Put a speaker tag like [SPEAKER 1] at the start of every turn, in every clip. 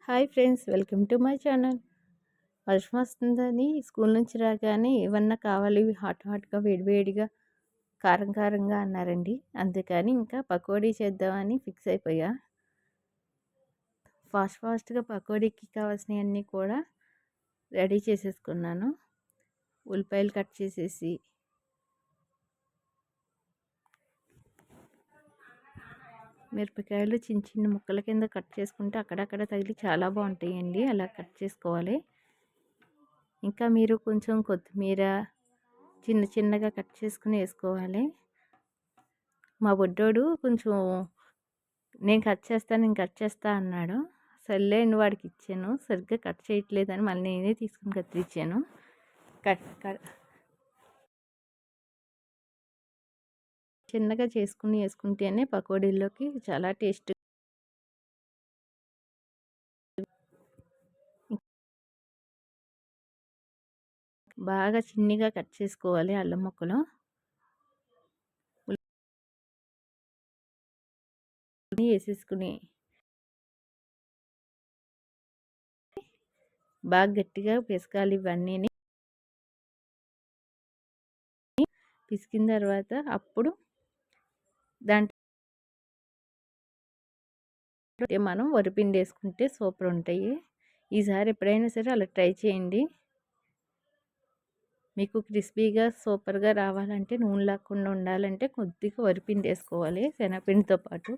[SPEAKER 1] Hi friends, welcome to my channel. వర్షం వస్తుందని school నుంచి రాగానే ఏమన్నా కావాలి హాట్గా వేడివేడిగా కారం కారంగా అన్నారండి. అందుకని ఇంకా పకోడీ చేద్దామని ఫిక్స్ అయిపోయా. ఫాస్ట్గా పకోడీకి కావాల్సినవన్నీ కూడా రెడీ చేసేసుకున్నాను. ఉల్లిపాయలు కట్ చేసేసి, మిరపకాయలు చిన్న చిన్న ముక్కల కింద కట్ చేసుకుంటే అక్కడక్కడ తగిలి చాలా బాగుంటాయండి. అలా కట్ చేసుకోవాలి. ఇంకా మీరు కొంచెం కొత్తిమీర చిన్నగా కట్ చేసుకుని వేసుకోవాలి. మా బుడ్డోడు కొంచెం నేను కట్ చేస్తా అన్నాడు. సర్లే అని వాడికి ఇచ్చాను. సరిగ్గా కట్ చేయట్లేదని మళ్ళీ నేనే తీసుకుని కత్తిరించాను. చిన్నగా చేసుకుని వేసుకుంటేనే పకోడీల్లోకి చాలా టేస్ట్. బాగా చిన్నగా కట్ చేసుకోవాలి. అల్లం ముక్కలు వేసేసుకుని బాగా గట్టిగా పిసకాలి. ఇవన్నీ పిసికిన తర్వాత అప్పుడు దాంట్లో మనం వరిపిండి వేసుకుంటే సూపర్ ఉంటాయి. ఈసారి ఎప్పుడైనా సరే అలా ట్రై చేయండి. మీకు క్రిస్పీగా సూపర్గా రావాలంటే, నూనె లేకుండా ఉండాలంటే కొద్దిగా వరిపిండి వేసుకోవాలి శనగపిండితో పాటు.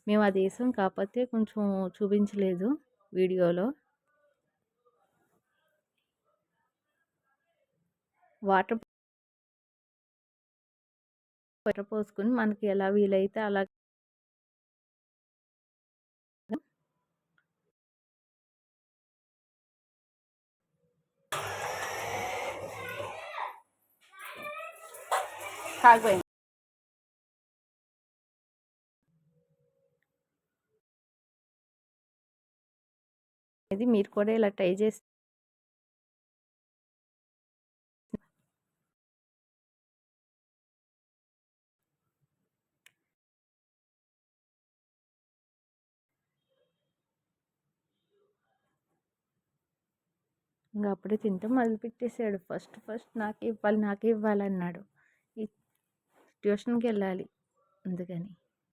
[SPEAKER 1] మేము అది వేసాం, కాకపోతే కొంచెం చూపించలేదు వీడియోలో. వాటర్ పోసుకుని మనకి ఎలా వీలైతే అలా కాగిపోయింది. ఇది మీరు కూడా ఇలా ట్రై చేసి ఇంకా అప్పుడే తింటే మొదలుపెట్టేశాడు. ఫస్ట్ నాకే ఇవ్వాలి అన్నాడు. ట్యూషన్కి వెళ్ళాలి అందుకని.